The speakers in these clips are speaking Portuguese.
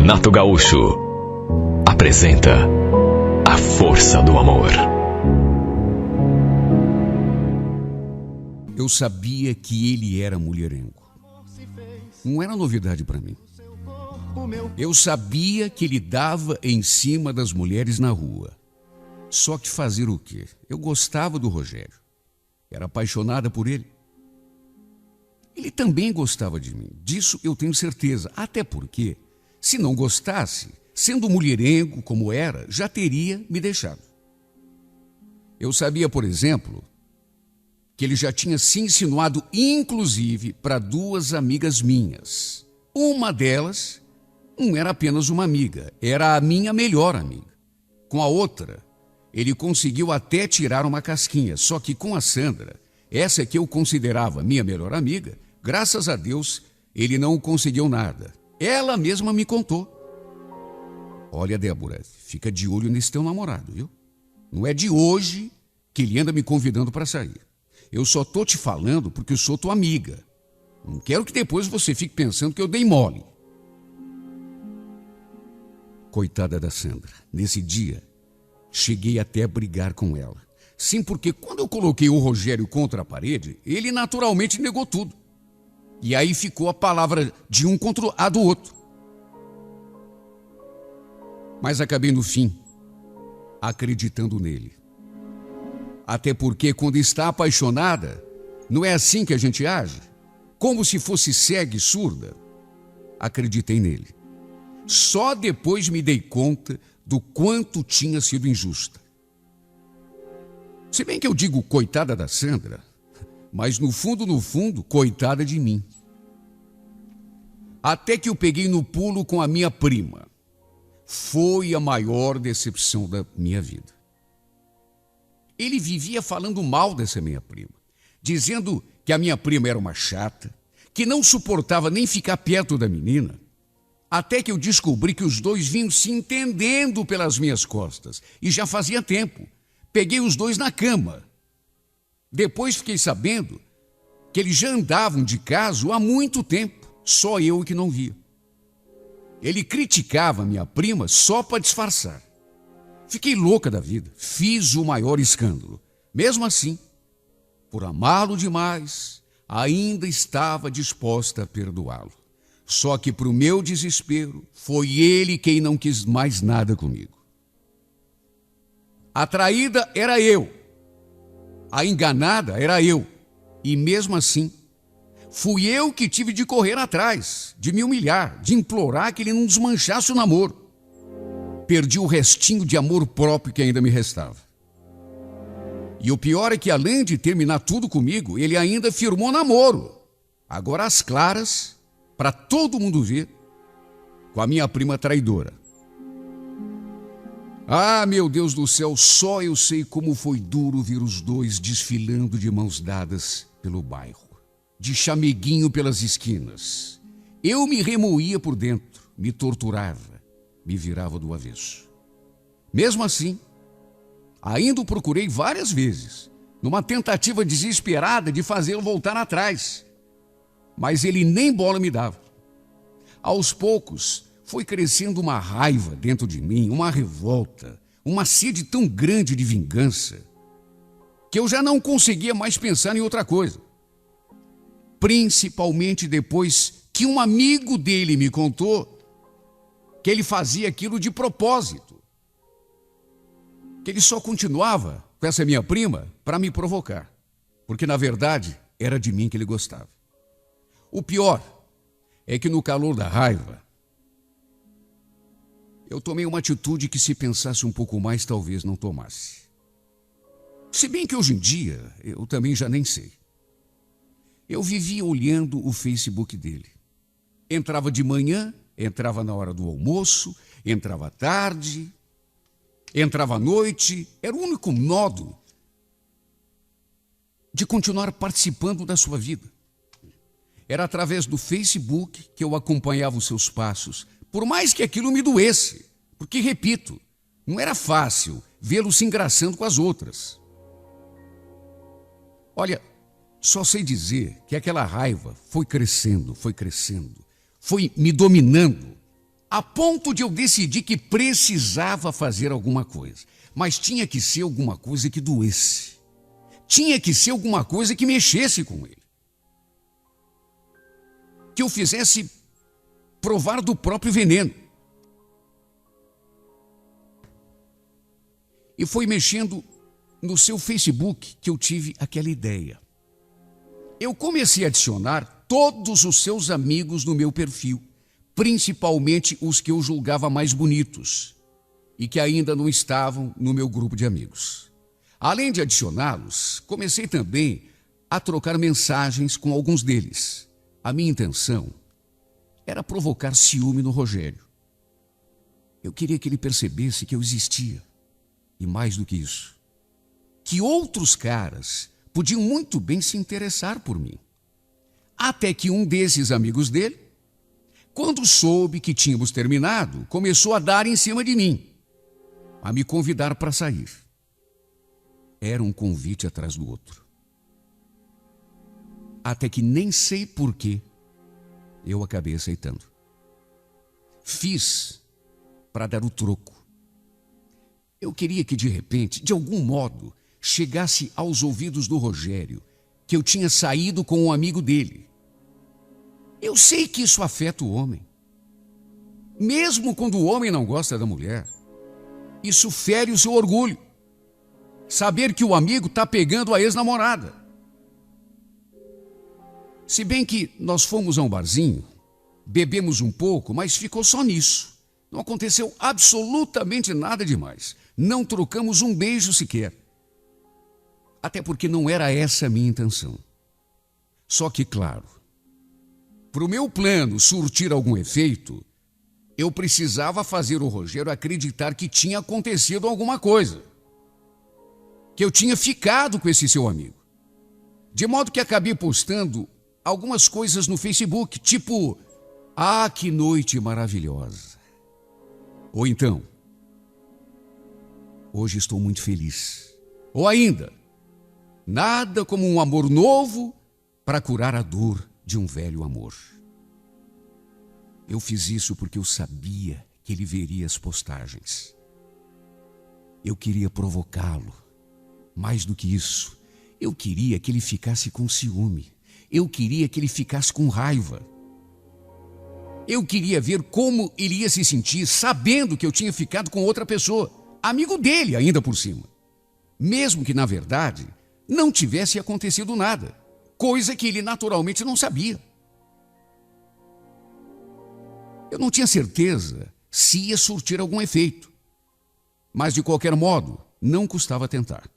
Renato Gaúcho apresenta A Força do Amor. Eu sabia que ele era mulherengo. Não era novidade para mim. Eu sabia que ele dava em cima das mulheres na rua. Só que fazer o quê? Eu gostava do Rogério. Era apaixonada por ele. Ele também gostava de mim. Disso eu tenho certeza. Até porque, se não gostasse, sendo mulherengo como era, já teria me deixado. Eu sabia, por exemplo, que ele já tinha se insinuado, inclusive, para duas amigas minhas. Uma delas não era apenas uma amiga, era a minha melhor amiga. Com a outra, ele conseguiu até tirar uma casquinha, só que com a Sandra, essa que eu considerava minha melhor amiga, graças a Deus, ele não conseguiu nada. Ela mesma me contou. Olha, Débora, fica de olho nesse teu namorado, viu? Não é de hoje que ele anda me convidando para sair. Eu só tô te falando porque eu sou tua amiga. Não quero que depois você fique pensando que eu dei mole. Coitada da Sandra. Nesse dia, cheguei até a brigar com ela. Sim, porque quando eu coloquei o Rogério contra a parede, ele naturalmente negou tudo. E aí ficou a palavra de um contra a do outro. Mas acabei no fim acreditando nele. Até porque quando está apaixonada, não é assim que a gente age? Como se fosse cega e surda. Acreditei nele. Só depois me dei conta do quanto tinha sido injusta. Se bem que eu digo coitada da Sandra, mas no fundo, coitada de mim. Até que eu peguei no pulo com a minha prima. Foi a maior decepção da minha vida. Ele vivia falando mal dessa minha prima, dizendo que a minha prima era uma chata, que não suportava nem ficar perto da menina, até que eu descobri que os dois vinham se entendendo pelas minhas costas, e já fazia tempo. Peguei os dois na cama. Depois fiquei sabendo que eles já andavam de caso há muito tempo, só eu que não via. Ele criticava minha prima só para disfarçar. Fiquei louca da vida, fiz o maior escândalo. Mesmo assim, por amá-lo demais, ainda estava disposta a perdoá-lo. Só que, para o meu desespero, foi ele quem não quis mais nada comigo. A traída era eu, a enganada era eu. E mesmo assim, fui eu que tive de correr atrás, de me humilhar, de implorar que ele não desmanchasse o namoro. Perdi o restinho de amor próprio que ainda me restava. E o pior é que, além de terminar tudo comigo, ele ainda firmou namoro. Agora às claras, para todo mundo ver, com a minha prima traidora. Ah, meu Deus do céu, só eu sei como foi duro ver os dois desfilando de mãos dadas pelo bairro, de chameguinho pelas esquinas. Eu me remoía por dentro, me torturava. Me virava do avesso. Mesmo assim, ainda o procurei várias vezes, numa tentativa desesperada de fazê-lo voltar atrás. Mas ele nem bola me dava. Aos poucos, foi crescendo uma raiva dentro de mim, uma revolta, uma sede tão grande de vingança, que eu já não conseguia mais pensar em outra coisa. Principalmente depois que um amigo dele me contou que ele fazia aquilo de propósito, que ele só continuava com essa minha prima para me provocar, porque na verdade era de mim que ele gostava. O pior é que no calor da raiva, eu tomei uma atitude que, se pensasse um pouco mais, talvez não tomasse. Se bem que hoje em dia eu também já nem sei. Eu vivia olhando o Facebook dele. Entrava de manhã, entrava na hora do almoço, entrava à tarde, entrava à noite. Era o único modo de continuar participando da sua vida. Era através do Facebook que eu acompanhava os seus passos, por mais que aquilo me doesse, porque, repito, não era fácil vê-lo se engraçando com as outras. Olha, só sei dizer que aquela raiva foi crescendo, foi me dominando. a ponto de eu decidir que precisava fazer alguma coisa. Mas tinha que ser alguma coisa que doesse. Tinha que ser alguma coisa que mexesse com ele. Que eu fizesse provar do próprio veneno. E foi mexendo no seu Facebook que eu tive aquela ideia. Eu comecei a adicionar todos os seus amigos no meu perfil, principalmente os que eu julgava mais bonitos e que ainda não estavam no meu grupo de amigos. Além de adicioná-los, comecei também a trocar mensagens com alguns deles. A minha intenção era provocar ciúme no Rogério. Eu queria que ele percebesse que eu existia. E mais do que isso, que outros caras podiam muito bem se interessar por mim. Até que um desses amigos dele, quando soube que tínhamos terminado, começou a dar em cima de mim, a me convidar para sair. Era um convite atrás do outro. Até que nem sei por quê, eu acabei aceitando. Fiz para dar o troco. Eu queria que, de repente, de algum modo, chegasse aos ouvidos do Rogério que eu tinha saído com um amigo dele. Eu sei que isso afeta o homem. Mesmo quando o homem não gosta da mulher, isso fere o seu orgulho. Saber que o amigo está pegando a ex-namorada. Se bem que nós fomos a um barzinho, bebemos um pouco, mas ficou só nisso. Não aconteceu absolutamente nada demais. Não trocamos um beijo sequer. Até porque não era essa a minha intenção. Só que, claro, para o meu plano surtir algum efeito, eu precisava fazer o Rogério acreditar que tinha acontecido alguma coisa. Que eu tinha ficado com esse seu amigo. De modo que acabei postando algumas coisas no Facebook, tipo, ah, que noite maravilhosa. Ou então, hoje estou muito feliz. Ou ainda, nada como um amor novo para curar a dor de um velho amor. Eu fiz isso porque eu sabia que ele veria as postagens. Eu queria provocá-lo. Mais do que isso, eu queria que ele ficasse com ciúme. Eu queria que ele ficasse com raiva. Eu queria ver como ele ia se sentir sabendo que eu tinha ficado com outra pessoa, amigo dele ainda por cima. Mesmo que, na verdade, não tivesse acontecido nada, coisa que ele naturalmente não sabia. Eu não tinha certeza se ia surtir algum efeito, mas de qualquer modo, não custava tentar.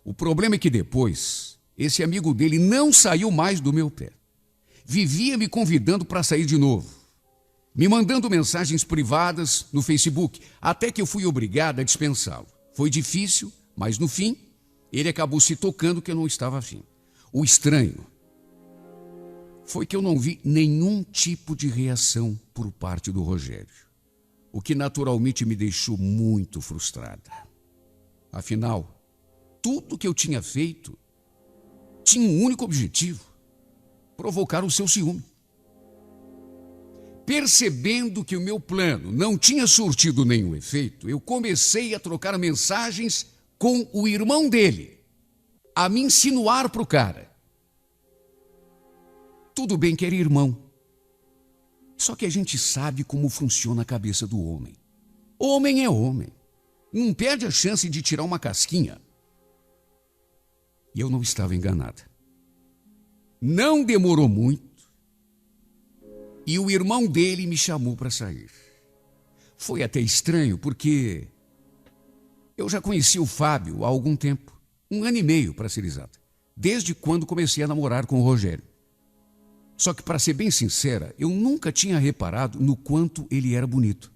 O problema é que depois, esse amigo dele não saiu mais do meu pé. Vivia me convidando para sair de novo, me mandando mensagens privadas no Facebook, até que eu fui obrigado a dispensá-lo. Foi difícil, mas no fim, ele acabou se tocando que eu não estava afim. O estranho foi que eu não vi nenhum tipo de reação por parte do Rogério, o que naturalmente me deixou muito frustrada. Afinal, tudo que eu tinha feito tinha um único objetivo: provocar o seu ciúme. Percebendo que o meu plano não tinha surtido nenhum efeito, eu comecei a trocar mensagens com o irmão dele, a me insinuar para o cara. Tudo bem que era irmão, só que a gente sabe como funciona a cabeça do homem. Homem é homem, não perde a chance de tirar uma casquinha. E eu não estava enganada. Não demorou muito e o irmão dele me chamou para sair. Foi até estranho porque eu já conhecia o Fábio há algum tempo, 1 ano e meio para ser exato, desde quando comecei a namorar com o Rogério. Só que, para ser bem sincera, eu nunca tinha reparado no quanto ele era bonito.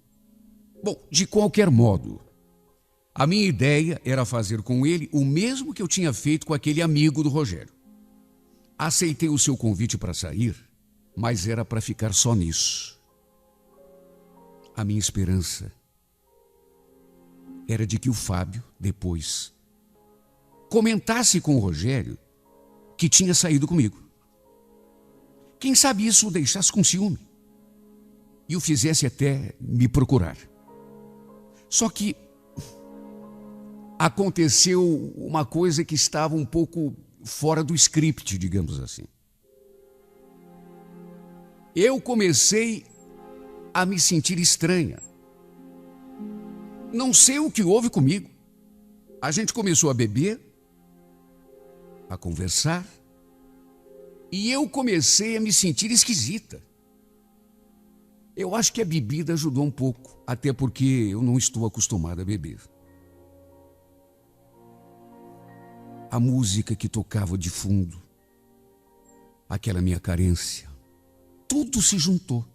Bom, de qualquer modo, a minha ideia era fazer com ele o mesmo que eu tinha feito com aquele amigo do Rogério. Aceitei o seu convite para sair, mas era para ficar só nisso. A minha esperança era de que o Fábio, depois, comentasse com o Rogério que tinha saído comigo. Quem sabe isso o deixasse com ciúme. e o fizesse até me procurar. Só que aconteceu uma coisa que estava um pouco fora do script, digamos assim. Eu comecei a me sentir estranha. Não sei o que houve comigo. A gente começou a beber, a conversar, e eu comecei a me sentir esquisita. Eu acho que a bebida ajudou um pouco, até porque eu não estou acostumado a beber. A música que tocava de fundo, aquela minha carência, tudo se juntou.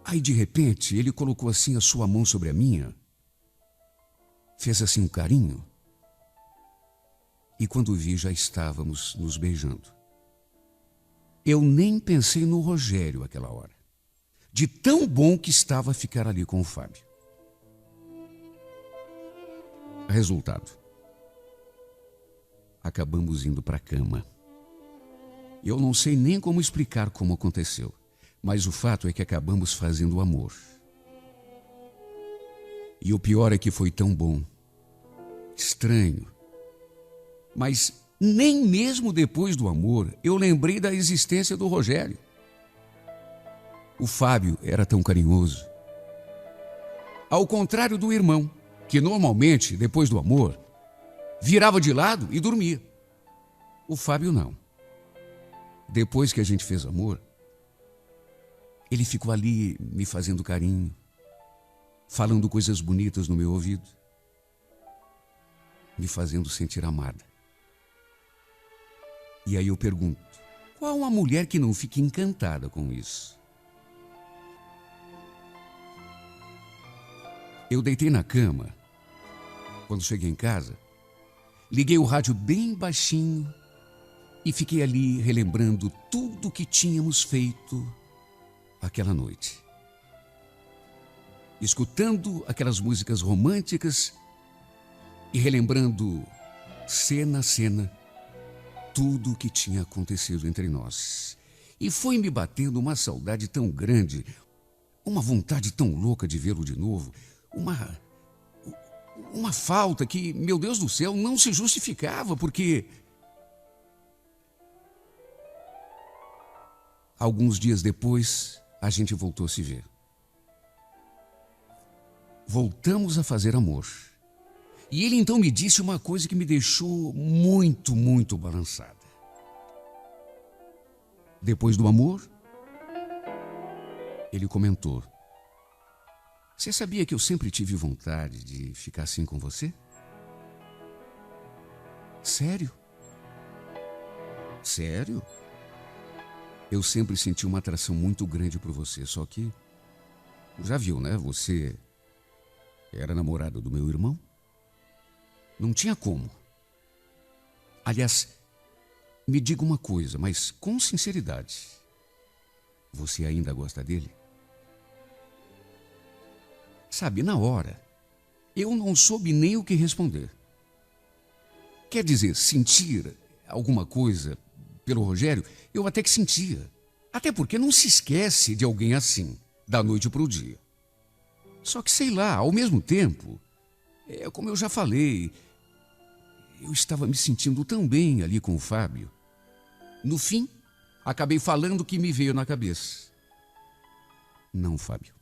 Aí, de repente, ele colocou assim a sua mão sobre a minha, fez assim um carinho, e quando vi, já estávamos nos beijando. Eu nem pensei no Rogério aquela hora, de tão bom que estava ficar ali com o Fábio. Resultado: acabamos indo para a cama. Eu não sei nem como explicar como aconteceu, mas o fato é que acabamos fazendo amor. E o pior é que foi tão bom, estranho. Mas nem mesmo depois do amor eu lembrei da existência do Rogério. O Fábio era tão carinhoso. Ao contrário do irmão, que normalmente, depois do amor, virava de lado e dormia. O Fábio não. Depois que a gente fez amor, ele ficou ali me fazendo carinho, falando coisas bonitas no meu ouvido, me fazendo sentir amada. E aí eu pergunto, qual a mulher que não fica encantada com isso? Eu deitei na cama. Quando cheguei em casa, liguei o rádio bem baixinho e fiquei ali relembrando tudo que tínhamos feito aquela noite. Escutando aquelas músicas românticas e relembrando cena a cena tudo o que tinha acontecido entre nós. E foi me batendo uma saudade tão grande, uma vontade tão louca de vê-lo de novo, uma falta que, meu Deus do céu, não se justificava, porque alguns dias depois a gente voltou a se ver. Voltamos a fazer amor. E ele então me disse uma coisa que me deixou muito, muito balançada. Depois do amor, ele comentou: você sabia que eu sempre tive vontade de ficar assim com você? Sério? Sério? Eu sempre senti uma atração muito grande por você, só que, já viu, né? Você era namorada do meu irmão. Não tinha como. Aliás, me diga uma coisa, mas com sinceridade, você ainda gosta dele? Sabe, na hora, eu não soube nem o que responder. Quer dizer, sentir alguma coisa pelo Rogério, eu até que sentia. Até porque não se esquece de alguém assim, da noite para o dia. Só que, sei lá, ao mesmo tempo, como eu já falei, eu estava me sentindo tão bem ali com o Fábio. No fim, acabei falando o que me veio na cabeça. Não, Fábio.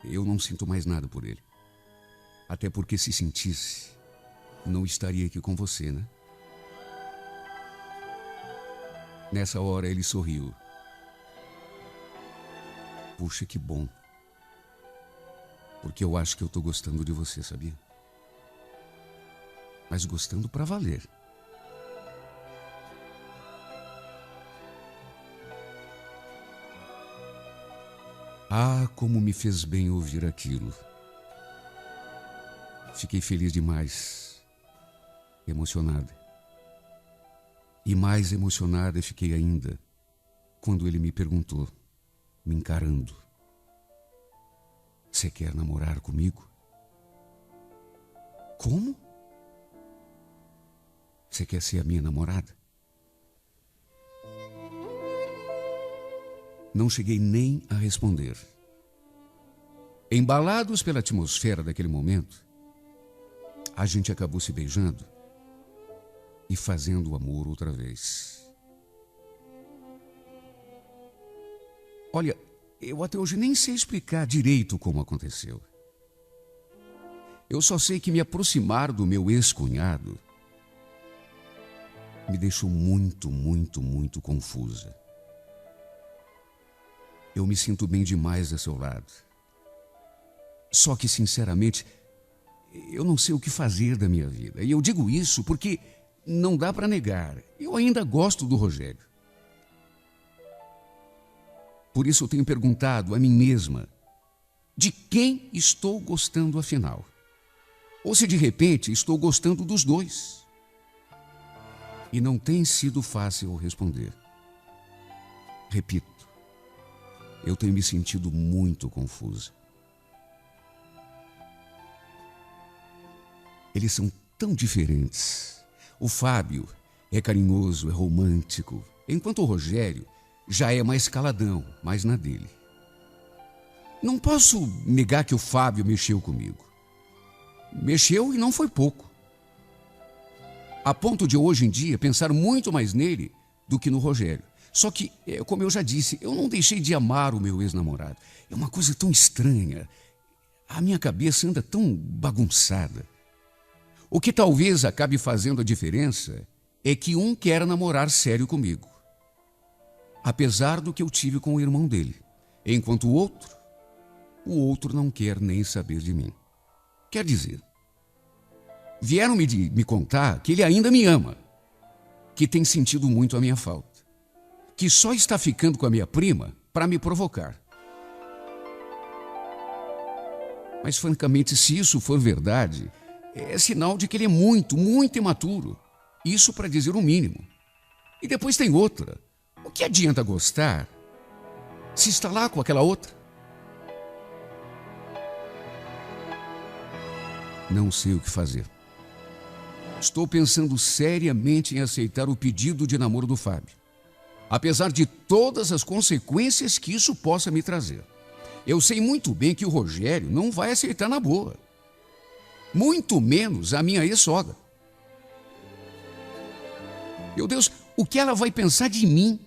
Eu não sinto mais nada por ele. Até porque se sentisse, não estaria aqui com você, né? Nessa hora ele sorriu. Puxa, que bom. Porque eu acho que eu estou gostando de você, sabia? Mas gostando pra valer. Ah, como me fez bem ouvir aquilo. Fiquei feliz demais, emocionada. E mais emocionada fiquei ainda quando ele me perguntou, me encarando: você quer namorar comigo? Como? Você quer ser a minha namorada? Não cheguei nem a responder. Embalados pela atmosfera daquele momento, a gente acabou se beijando e fazendo o amor outra vez. Olha, eu até hoje nem sei explicar direito como aconteceu. Eu só sei que me aproximar do meu ex-cunhado me deixou muito, muito, muito confusa. Eu me sinto bem demais a seu lado. Só que, sinceramente, eu não sei o que fazer da minha vida. E eu digo isso porque não dá para negar. Eu ainda gosto do Rogério. Por isso eu tenho perguntado a mim mesma de quem estou gostando afinal. Ou se de repente estou gostando dos dois. E não tem sido fácil responder. Repito, eu tenho me sentido muito confusa. Eles são tão diferentes. O Fábio é carinhoso, é romântico, enquanto o Rogério já é mais caladão, mais na dele. Não posso negar que o Fábio mexeu comigo. Mexeu e não foi pouco. A ponto de hoje em dia pensar muito mais nele do que no Rogério. Só que, como eu já disse, eu não deixei de amar o meu ex-namorado. É uma coisa tão estranha. A minha cabeça anda tão bagunçada. O que talvez acabe fazendo a diferença é que um quer namorar sério comigo. Apesar do que eu tive com o irmão dele. Enquanto o outro não quer nem saber de mim. Quer dizer, vieram me contar que ele ainda me ama, que tem sentido muito a minha falta, que só está ficando com a minha prima para me provocar. Mas, francamente, se isso for verdade, é sinal de que ele é muito, muito imaturo. Isso para dizer o mínimo. E depois tem outra. O que adianta gostar se está lá com aquela outra? Não sei o que fazer. Estou pensando seriamente em aceitar o pedido de namoro do Fábio, apesar de todas as consequências que isso possa me trazer. Eu sei muito bem que o Rogério não vai aceitar na boa, muito menos a minha ex-sogra. Meu Deus, o que ela vai pensar de mim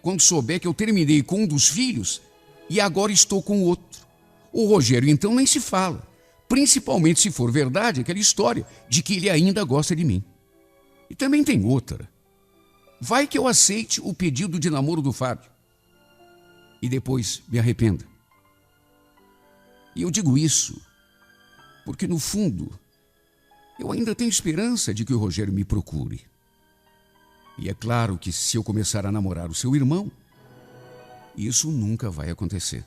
quando souber que eu terminei com um dos filhos e agora estou com o outro? O Rogério então nem se fala. Principalmente se for verdade aquela história de que ele ainda gosta de mim. E também tem outra. Vai que eu aceite o pedido de namoro do Fábio e depois me arrependa. E eu digo isso porque, no fundo, eu ainda tenho esperança de que o Rogério me procure. E é claro que se eu começar a namorar o seu irmão, isso nunca vai acontecer.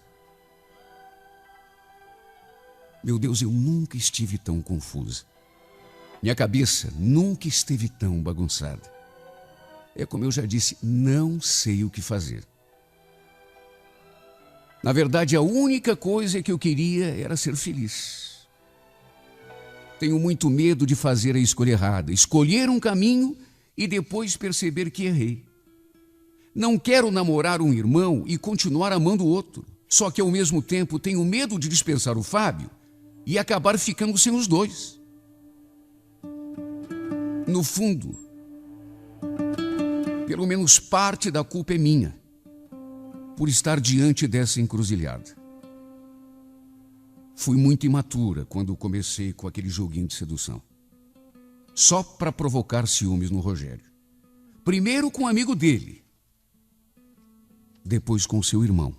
Meu Deus, eu nunca estive tão confusa. Minha cabeça nunca esteve tão bagunçada. É como eu já disse, não sei o que fazer. Na verdade, a única coisa que eu queria era ser feliz. Tenho muito medo de fazer a escolha errada, escolher um caminho e depois perceber que errei. Não quero namorar um irmão e continuar amando o outro. Só que ao mesmo tempo tenho medo de dispensar o Fábio e acabar ficando sem os dois. No fundo, pelo menos parte da culpa é minha, por estar diante dessa encruzilhada. Fui muito imatura quando comecei com aquele joguinho de sedução. Só para provocar ciúmes no Rogério. Primeiro com um amigo dele, depois com seu irmão.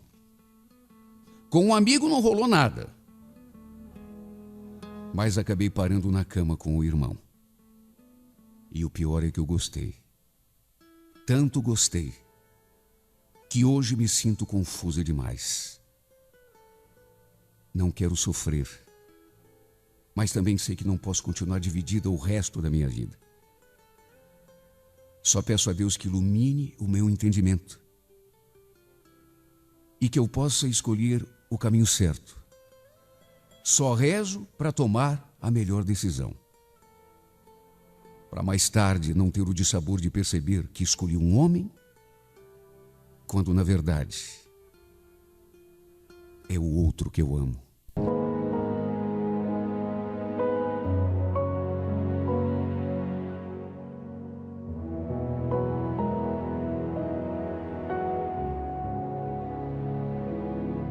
Com um amigo não rolou nada. Mas acabei parando na cama com o irmão. E o pior é que eu gostei. Tanto gostei, que hoje me sinto confusa demais. Não quero sofrer, mas também sei que não posso continuar dividida o resto da minha vida. Só peço a Deus que ilumine o meu entendimento e que eu possa escolher o caminho certo. Só rezo para tomar a melhor decisão. Para mais tarde não ter o dissabor de perceber que escolhi um homem, quando na verdade é o outro que eu amo.